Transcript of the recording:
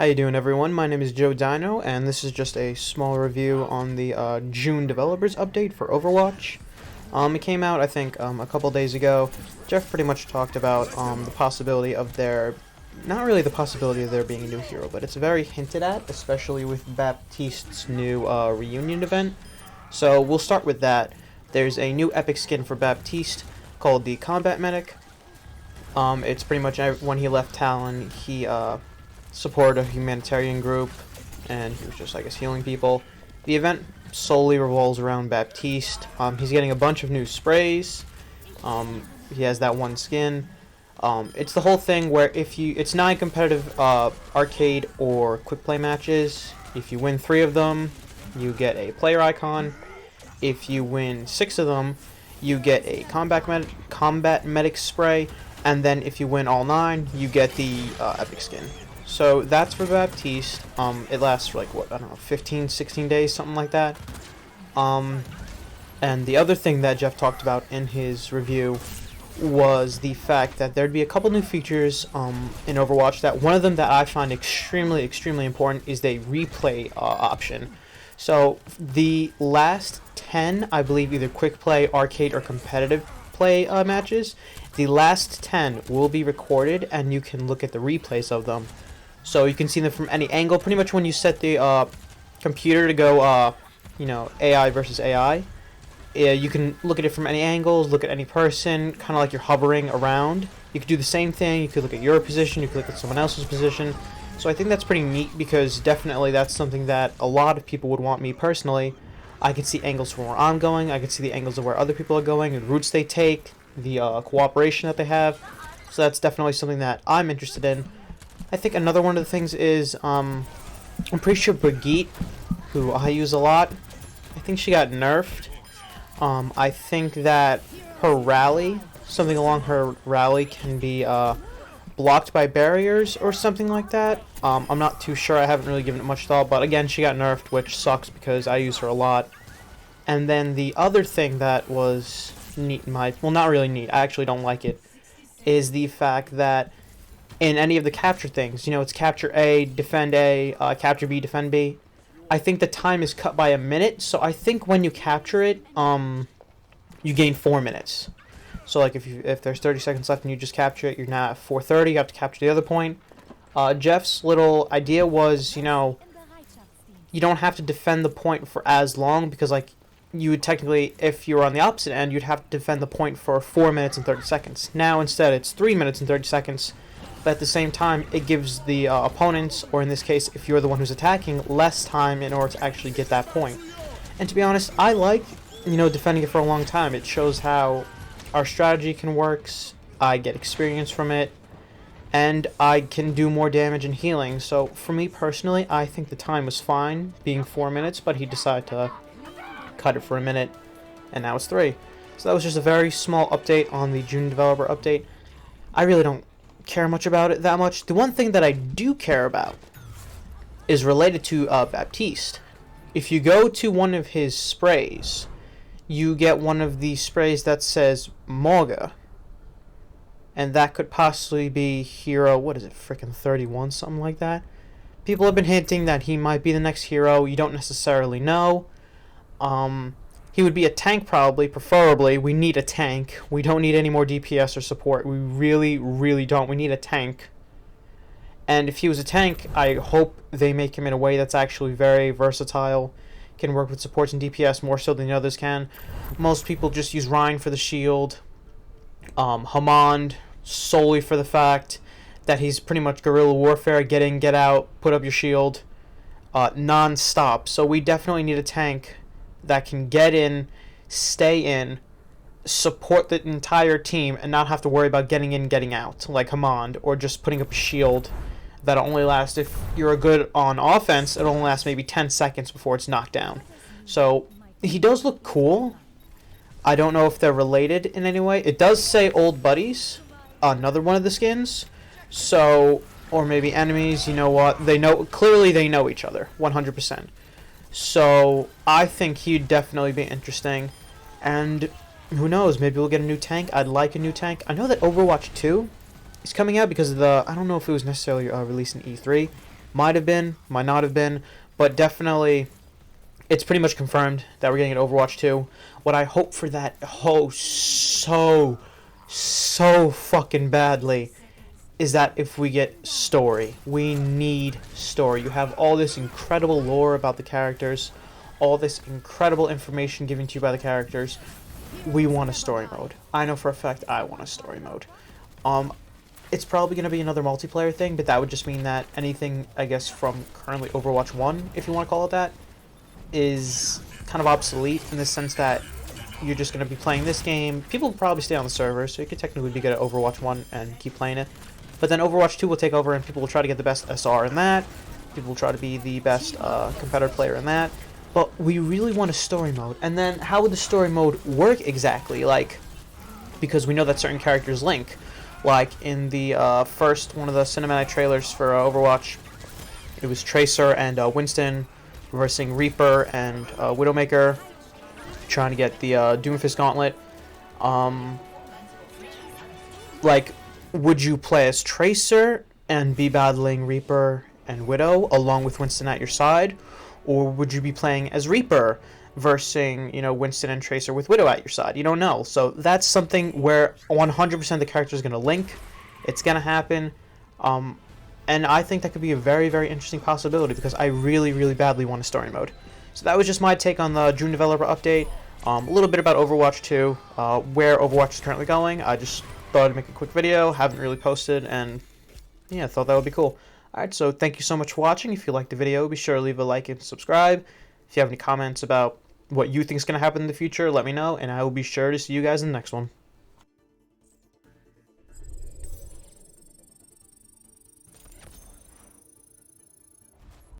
How you doing, everyone? My name is Joe Dino, and this is just a small review on the June developers update for Overwatch. It came out, I think, a couple days ago. Jeff pretty much talked about the possibility of there, not really the possibility of there being a new hero, but it's very hinted at, especially with Baptiste's new reunion event. So we'll start with that. There's a new epic skin for Baptiste called the Combat Medic. It's pretty much when he left Talon, he supported a humanitarian group, and he was just, I guess, healing people. The event solely revolves around Baptiste. He's getting a bunch of new sprays. He has that one skin. It's the whole thing where it's 9 competitive arcade or quick play matches. If you win 3 of them, you get a player icon. If you win 6 of them, you get a combat medic spray. And then if you win all 9, you get the epic skin. So that's for Baptiste. It lasts for like, what, I don't know, 15, 16 days, something like that. And the other thing that Jeff talked about in his review was the fact that there'd be a couple new features in Overwatch. That one of them that I find extremely, extremely important is the replay option. So the last 10, I believe, either quick play, arcade, or competitive play matches, the last 10 will be recorded, and you can look at the replays of them. So you can see them from any angle. Pretty much when you set the computer to go, AI versus AI, you can look at it from any angles, look at any person, kind of like you're hovering around. You could do the same thing. You could look at your position. You could look at someone else's position. So I think that's pretty neat, because definitely that's something that a lot of people would want. Me personally, I can see angles from where I'm going. I can see the angles of where other people are going, the routes they take, the cooperation that they have. So that's definitely something that I'm interested in. I think another one of the things is, I'm pretty sure Brigitte, who I use a lot, I think she got nerfed. I think that her rally, something along her rally, can be blocked by barriers or something like that. I'm not too sure, I haven't really given it much thought, but again, she got nerfed, which sucks because I use her a lot. And then the other thing that was neat well, not really neat, I actually don't like it, is the fact that in any of the capture things, it's capture A, defend A, capture B, defend B, I think the time is cut by a minute. So I think when you capture it, you gain 4 minutes. So like if there's 30 seconds left and you just capture it, you're now at 4:30. You have to capture the other point. Jeff's little idea was, you don't have to defend the point for as long, because like you would technically, if you were on the opposite end, you'd have to defend the point for 4 minutes and 30 seconds. Now instead it's 3 minutes and 30 seconds. But at the same time, it gives the opponents, or in this case, if you're the one who's attacking, less time in order to actually get that point. And to be honest, I like, defending it for a long time. It shows how our strategy can work. I get experience from it, and I can do more damage and healing. So for me personally, I think the time was fine, being 4 minutes, but he decided to cut it for a minute, and now it's 3. So that was just a very small update on the June developer update. I really don't care much about it that much. The one thing that I do care about is related to Baptiste. If you go to one of his sprays, you get one of the sprays that says Morga, and that could possibly be hero, what is it, frickin' 31, something like that. People have been hinting that he might be the next hero. You don't necessarily know. He would be a tank, probably, preferably. We need a tank. We don't need any more DPS or support. We really, really don't. We need a tank. And if he was a tank, I hope they make him in a way that's actually very versatile, can work with supports and DPS more so than the others can. Most people just use Ryan for the shield. Hammond solely for the fact that he's pretty much guerrilla warfare, get in, get out, put up your shield, non-stop. So we definitely need a tank that can get in, stay in, support the entire team, and not have to worry about getting in, getting out, like Hammond, or just putting up a shield that'll only last, if you're good on offense, it'll only last maybe 10 seconds before it's knocked down. So he does look cool. I don't know if they're related in any way. It does say old buddies, another one of the skins. So, or maybe enemies, you know what? Clearly they know each other, 100%. So I think he'd definitely be interesting, and who knows, maybe we'll get a new tank. I'd like a new tank. I know that Overwatch 2 is coming out because of I don't know if it was necessarily released in E3, Might have been, might not have been, but definitely it's pretty much confirmed that we're getting an Overwatch 2. What I hope for that, so fucking badly, is that if we get story. We need story. You have all this incredible lore about the characters, all this incredible information given to you by the characters. We want a story mode. I know for a fact I want a story mode. It's probably going to be another multiplayer thing, but that would just mean that anything, I guess, from currently Overwatch 1, if you want to call it that, is kind of obsolete in the sense that you're just going to be playing this game. People will probably stay on the server, so you could technically be good at Overwatch 1 and keep playing it. But then Overwatch 2 will take over, and people will try to get the best SR in that. People will try to be the best competitive player in that. But we really want a story mode. And then how would the story mode work exactly? Like, because we know that certain characters link. Like in the first one of the cinematic trailers for Overwatch, it was Tracer and Winston versus Reaper and Widowmaker, trying to get the Doomfist Gauntlet. Like, would you play as Tracer and be battling Reaper and Widow along with Winston at your side? Or would you be playing as Reaper versus, Winston and Tracer with Widow at your side? You don't know. So that's something where 100% the character is going to link. It's going to happen. And I think that could be a very, very interesting possibility because I really, really badly want a story mode. So that was just my take on the June developer update. A little bit about Overwatch 2, where Overwatch is currently going. I just thought I'd make a quick video. Haven't really posted, and yeah, thought that would be cool. Alright, so thank you so much for watching. If you liked the video, be sure to leave a like and subscribe. If you have any comments about what you think is going to happen in the future, let me know, and I will be sure to see you guys in the next one.